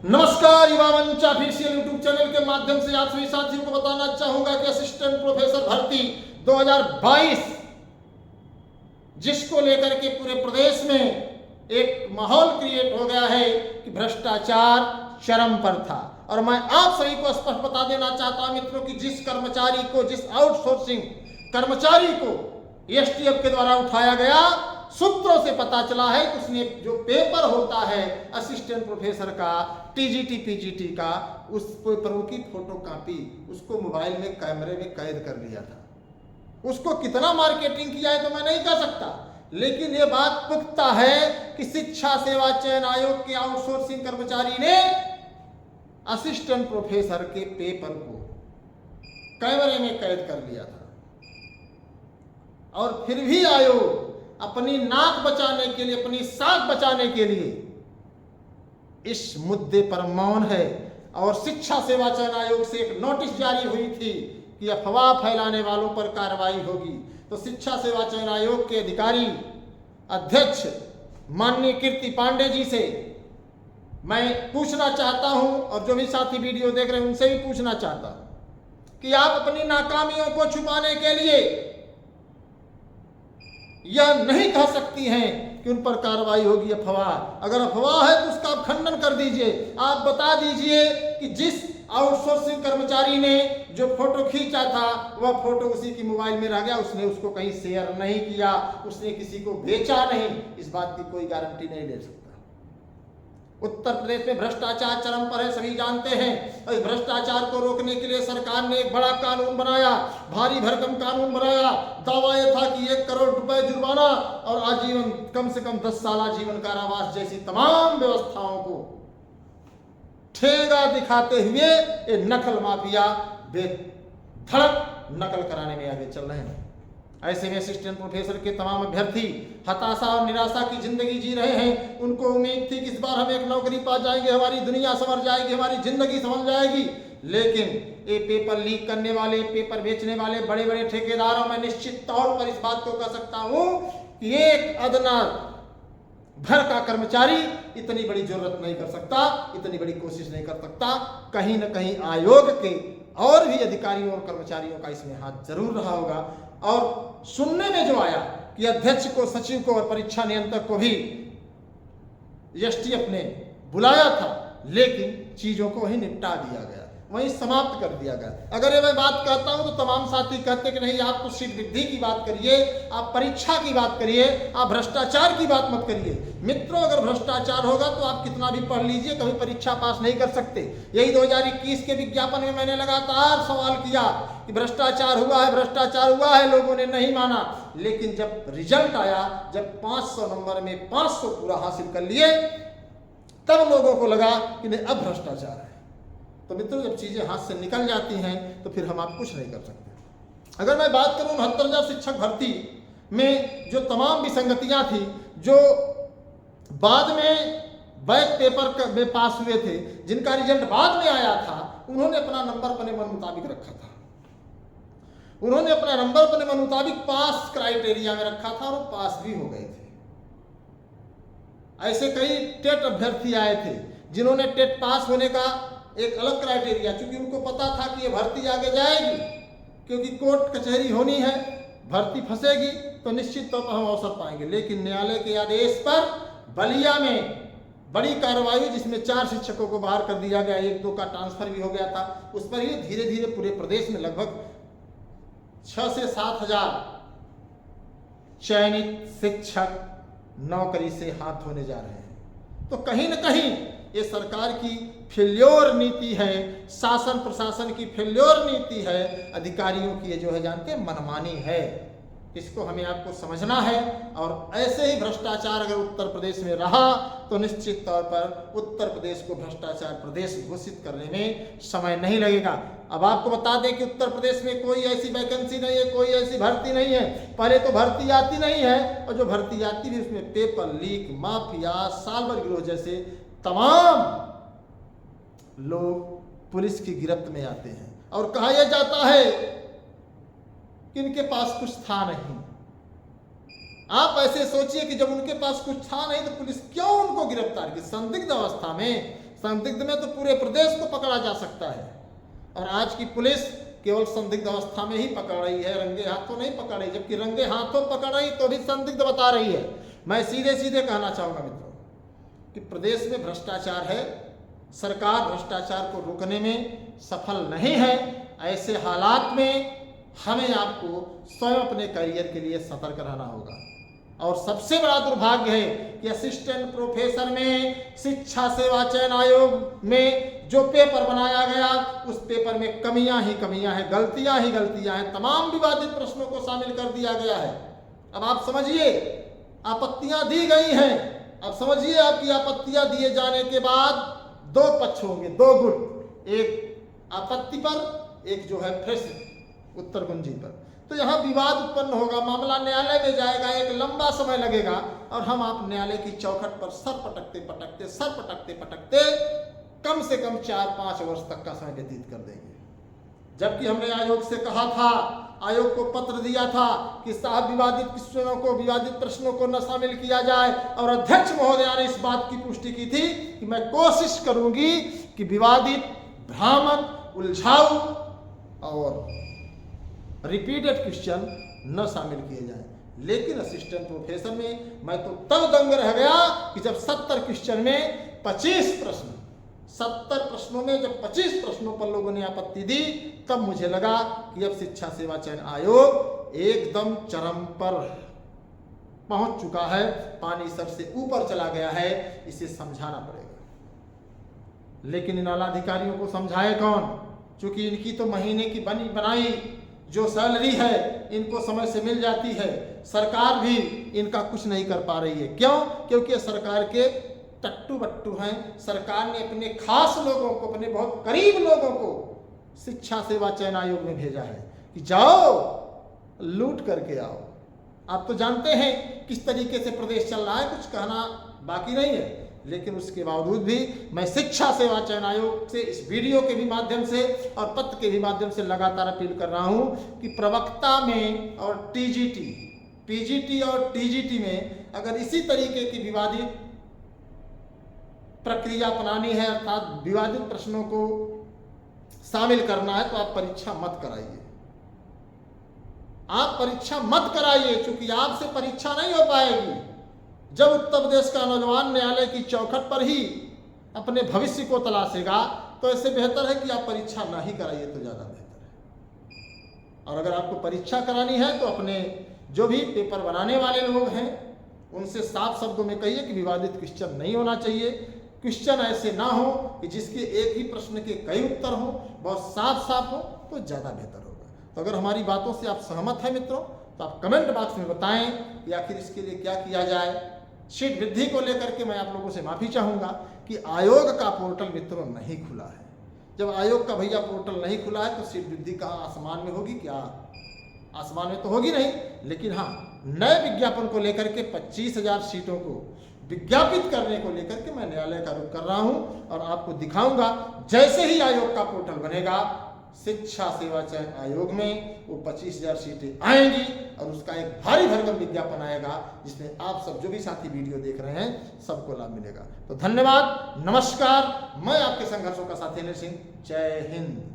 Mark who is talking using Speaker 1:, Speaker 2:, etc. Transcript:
Speaker 1: नमस्कार, युवा मंच ऑफिशियल यूट्यूब चैनल के माध्यम से आप सभी साथियों को बताना चाहूंगा कि असिस्टेंट प्रोफेसर भर्ती 2022 जिसको लेकर के पूरे प्रदेश में एक माहौल क्रिएट हो गया है कि भ्रष्टाचार चरम पर था। और मैं आप सभी को स्पष्ट बता देना चाहता हूं मित्रों कि जिस कर्मचारी को, जिस आउटसोर्सिंग कर्मचारी को एसटीएफ के द्वारा उठाया गया, सूत्रों से पता चला है कि उसने जो पेपर होता है असिस्टेंट प्रोफेसर का, टीजीटी पीजीटी का, उस पेपरों की फोटो कॉपी उसको मोबाइल में कैमरे में कैद कर लिया था। उसको कितना मार्केटिंग किया है तो मैं नहीं कह सकता, लेकिन ये बात पुख्ता है कि शिक्षा सेवा चयन आयोग के आउटसोर्सिंग कर्मचारी ने असिस्टेंट प्रोफेसर के पेपर को कैमरे में कैद कर लिया था। और फिर भी आयोग अपनी नाक बचाने के लिए, अपनी साख बचाने के लिए इस मुद्दे पर मौन है। और शिक्षा सेवा चयन आयोग से एक नोटिस जारी हुई थी कि अफवाह फैलाने वालों पर कार्रवाई होगी। तो शिक्षा सेवा चयन आयोग के अधिकारी अध्यक्ष माननीय कीर्ति पांडे जी से मैं पूछना चाहता हूं, और जो भी साथी वीडियो देख रहे हैं उनसे भी पूछना चाहता हूं कि आप अपनी नाकामियों को छुपाने के लिए यह नहीं कह सकती हैं कि उन पर कार्रवाई होगी। अफवाह, अगर अफवाह है तो उसका आप खंडन कर दीजिए। आप बता दीजिए कि जिस आउटसोर्सिंग कर्मचारी ने जो फोटो खींचा था वह फोटो उसी की मोबाइल में रह गया, उसने उसको कहीं शेयर नहीं किया, उसने किसी को बेचा नहीं। इस बात की कोई गारंटी नहीं ले सकता। उत्तर प्रदेश में भ्रष्टाचार चरम पर है, सभी जानते हैं। और इस भ्रष्टाचार को रोकने के लिए सरकार ने एक बड़ा कानून बनाया, भारी भरकम कानून बनाया। दावा यह था कि 1 करोड़ रुपए जुर्माना और आजीवन, कम से कम 10 साल जीवन कारावास जैसी तमाम व्यवस्थाओं को ठेगा दिखाते हुए ये नकल माफिया बेधड़क नकल कराने में आगे चल रहे हैं। ऐसे में असिस्टेंट प्रोफेसर के तमाम अभ्यर्थी हताशा और निराशा की जिंदगी जी रहे हैं। उनको उम्मीद थी कि इस बार हम एक नौकरी पा जाएंगे, हमारी दुनिया संवर जाएगी, हमारी जिंदगी संवर जाएगी। लेकिन ये पेपर लीक करने वाले, पेपर बेचने वाले बड़े बड़े ठेकेदारों में निश्चित तौर पर इस बात को कह सकता हूं कि एक अदना भर का कर्मचारी इतनी बड़ी जरूरत नहीं कर सकता, इतनी बड़ी कोशिश नहीं कर सकता। कहीं ना कहीं आयोग के और भी अधिकारियों और कर्मचारियों का इसमें हाथ जरूर रहा होगा। और सुनने में जो आया कि अध्यक्ष को, सचिव को और परीक्षा नियंत्रक को भी एसटीएफ ने बुलाया था, लेकिन चीजों को वहीं निपटा दिया गया, वहीं समाप्त कर दिया गया। अगर ये मैं बात कहता हूं तो तमाम साथी कहते कि नहीं, आप कुछ सीट वृद्धि की बात करिए, आप परीक्षा की बात करिए, आप भ्रष्टाचार की बात मत करिए। मित्रों, अगर भ्रष्टाचार होगा तो आप कितना भी पढ़ लीजिए, कभी परीक्षा पास नहीं कर सकते। यही 2021 के विज्ञापन में मैंने लगातार सवाल किया कि भ्रष्टाचार हुआ है, भ्रष्टाचार हुआ है, लोगों ने नहीं माना। लेकिन जब रिजल्ट आया, जब 500 नंबर में 500 पूरा हासिल कर लिए, तब लोगों को लगा कि नहीं, अब भ्रष्टाचार है। तो मित्रों, जब चीजें हाथ से निकल जाती हैं तो फिर हम आप कुछ नहीं कर सकते। अगर मैं बात करूं 69,000 शिक्षक भर्ती में जो तमाम विसंगतियां थी, जो बाद में बैक पेपर में पास हुए थे, जिनका रिजल्ट बाद में आया था, उन्होंने अपना नंबर अपने मन मुताबिक रखा था। उन्होंने अपना नंबर अपने मन मुताबिक पास क्राइटेरिया में रखा था और वो पास भी हो गए थे। ऐसे कई टेट अभ्यर्थी आए थे जिन्होंने टेट पास होने का एक अलग क्राइटेरिया, क्योंकि उनको पता था कि ये भर्ती आगे जाएगी, क्योंकि कोर्ट कचहरी होनी है, भर्ती फंसेगी तो निश्चित तौर पर हम अवसर पाएंगे। लेकिन न्यायालय के आदेश पर बलिया में बड़ी कार्रवाई, जिसमें 4 शिक्षकों को बाहर कर दिया गया, 1-2 का ट्रांसफर भी हो गया था। उस पर ही धीरे धीरे पूरे प्रदेश में लगभग 6 से 7 हजार चयनित शिक्षक नौकरी से हाथ धोने जा रहे हैं। तो कहीं ना कहीं ये सरकार की फेल्योर नीति है, शासन प्रशासन की फेल्योर नीति है, अधिकारियों की ये जो है जानते मनमानी है। इसको हमें आपको समझना है। और ऐसे ही भ्रष्टाचार अगर उत्तर प्रदेश में रहा तो निश्चित तौर पर उत्तर प्रदेश को भ्रष्टाचार प्रदेश घोषित करने में समय नहीं लगेगा। अब आपको बता दें कि उत्तर प्रदेश में कोई ऐसी वैकेंसी नहीं है, कोई ऐसी भर्ती नहीं है। पहले तो भर्ती आती नहीं है, और जो भर्ती आती भी उसमें पेपर लीक, माफिया, सालभर गिरोह जैसे तमाम लोग पुलिस की गिरफ्त में आते हैं। और कहा यह जाता है कि इनके पास कुछ था नहीं। आप ऐसे सोचिए कि जब उनके पास कुछ था नहीं तो पुलिस क्यों उनको गिरफ्तार की? संदिग्ध अवस्था में संदिग्ध में तो पूरे प्रदेश को पकड़ा जा सकता है, और आज की पुलिस केवल संदिग्ध अवस्था में ही पकड़ रही है, रंगे हाथों नहीं पकड़ रही, जबकि रंगे हाथों पकड़ रही तो भी संदिग्ध बता रही है। मैं सीधे सीधे कहना चाहूँगा मित्रों कि प्रदेश में भ्रष्टाचार है, सरकार भ्रष्टाचार को रोकने में सफल नहीं है। ऐसे हालात में हमें आपको स्वयं अपने करियर के लिए सतर्क रहना होगा। और सबसे बड़ा दुर्भाग्य है कि असिस्टेंट प्रोफेसर में शिक्षा सेवा चयन आयोग में जो पेपर बनाया गया उस पेपर में कमियां ही कमियां हैं, गलतियां ही गलतियां हैं, तमाम विवादित प्रश्नों को शामिल कर दिया गया है। अब आप समझिए, आपत्तियां दी गई हैं। अब समझिए, आपकी आपत्तियां दिए जाने के बाद दो पक्ष होंगे, दो गुट, एक आपत्ति पर, एक जो है फ्रेश उत्तर कुंजी पर। तो यहाँ विवाद उत्पन्न होगा, मामला न्यायालय में जाएगा, एक लंबा समय लगेगा, और हम आप न्यायालय की चौखट पर सर पटकते पटकते कम से कम 4-5 वर्ष तक का समय व्यतीत कर देंगे। जबकि हमने आयोग से कहा था, आयोग को पत्र दिया था कि साहब विवादित प्रश्नों को न शामिल किया जाए, और अध्यक्ष महोदया ने इस बात की पुष्टि की थी कि मैं कोशिश करूंगी कि विवादित, भ्रामक, उलझाऊ और रिपीटेड क्वेश्चन न शामिल किए जाएं। लेकिन असिस्टेंट प्रोफेसर में मैं तो तब दंग रह गया कि जब 70 क्वेश्चन में 25 प्रश्न, 70 प्रश्नों में जब 25 प्रश्नों पर लोगों ने आपत्ति दी, तब मुझे लगा कि अब शिक्षा सेवा चयन आयोग एकदम चरम पर पहुंच चुका है, पानी सर से ऊपर चला गया है, इसे समझाना पड़ेगा। लेकिन इन आला अधिकारियों को समझाए कौन? क्योंकि इनकी तो महीने की बनाई जो सैलरी है इनको समय से मिल जाती है, सरकार भी इनका कुछ नहीं कर पा रही है। क्यों? क्योंकि सरकार के टट्टू बट्टू हैं। सरकार ने अपने खास लोगों को, अपने बहुत करीब लोगों को शिक्षा सेवा चयन आयोग में भेजा है कि जाओ लूट करके आओ। आप तो जानते हैं किस तरीके से प्रदेश चल रहा है, कुछ कहना बाकी नहीं है। लेकिन उसके बावजूद भी मैं शिक्षा सेवा चयन आयोग से इस वीडियो के भी माध्यम से और पत्र के भी माध्यम से लगातार अपील कर रहा हूं कि प्रवक्ता में और पीजीटी और टीजीटी में अगर इसी तरीके की विवादित प्रक्रिया अपनानी है, अर्थात विवादित प्रश्नों को शामिल करना है, तो आप परीक्षा मत कराइए। आप परीक्षा मत कराइए, क्योंकि आपसे परीक्षा नहीं हो पाएगी। जब उत्तर प्रदेश का नौजवान न्यायालय की चौखट पर ही अपने भविष्य को तलाशेगा, तो ऐसे बेहतर है कि आप परीक्षा ना ही कराइए तो ज़्यादा बेहतर है। और अगर आपको परीक्षा करानी है तो अपने जो भी पेपर बनाने वाले लोग हैं उनसे साफ शब्दों में कहिए कि विवादित क्वेश्चन नहीं होना चाहिए। क्वेश्चन ऐसे ना हो कि जिसके एक ही प्रश्न के कई उत्तर हो, बहुत साफ हो, तो ज़्यादा बेहतर होगा। तो अगर हमारी बातों से आप सहमत हैं मित्रों, तो आप कमेंट बॉक्स में बताएं कि आखिर इसके लिए क्या किया जाए। सीट वृद्धि को लेकर के मैं आप लोगों से माफ़ी चाहूँगा कि आयोग का पोर्टल मित्रों नहीं खुला है। जब आयोग का भैया पोर्टल नहीं खुला है तो सीट वृद्धि कहाँ आसमान में होगी? क्या आसमान में तो होगी नहीं। लेकिन हाँ, नए विज्ञापन को लेकर के 25,000 सीटों को विज्ञापित करने को लेकर के मैं न्यायालय का रुख कर रहा हूँ, और आपको दिखाऊंगा जैसे ही आयोग का पोर्टल बनेगा, शिक्षा सेवा चयन आयोग में वो 25,000 सीटें आएंगी, और उसका एक भारी भरकम विज्ञापन आएगा जिसमें आप सब जो भी साथी वीडियो देख रहे हैं सबको लाभ मिलेगा। तो धन्यवाद, नमस्कार। मैं आपके संघर्षों का साथी अनिल सिंह। जय हिंद।